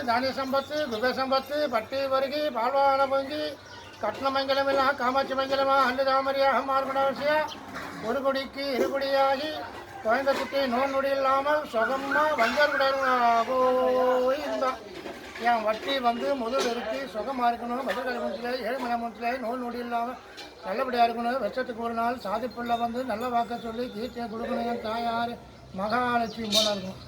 ಧಾನ್ಯ ಸಂಪತ್ತು ಗುಬೆ ಸಂಪತ್ತು பட்டி வருகி பால்வான பொங்கி கட்டணமங்கலமெல்லாம் காமாட்சி மங்கலமா அன்னுதாமரியாக மாறுபடாவசியா ஒரு கொடிக்கு இருகுடியாகி குழந்தை குட்டி நோய் இல்லாமல் சுகமாக வஞ்சர் இருந்தான் என் வட்டி வந்து முதல் இருக்கு சுகமாக இருக்கணும் மதுரை மனசில் ஏழுமலை மனசில் நோய் இல்லாமல் நல்லபடியாக இருக்கணும் வருஷத்துக்கு ஒரு நாள் சாதிப்புள்ள வந்து நல்ல வாக்க சொல்லி கீர்த்தியை கொடுக்கணும் என் தாயார் மகாலட்சுமி போல இருக்கும்.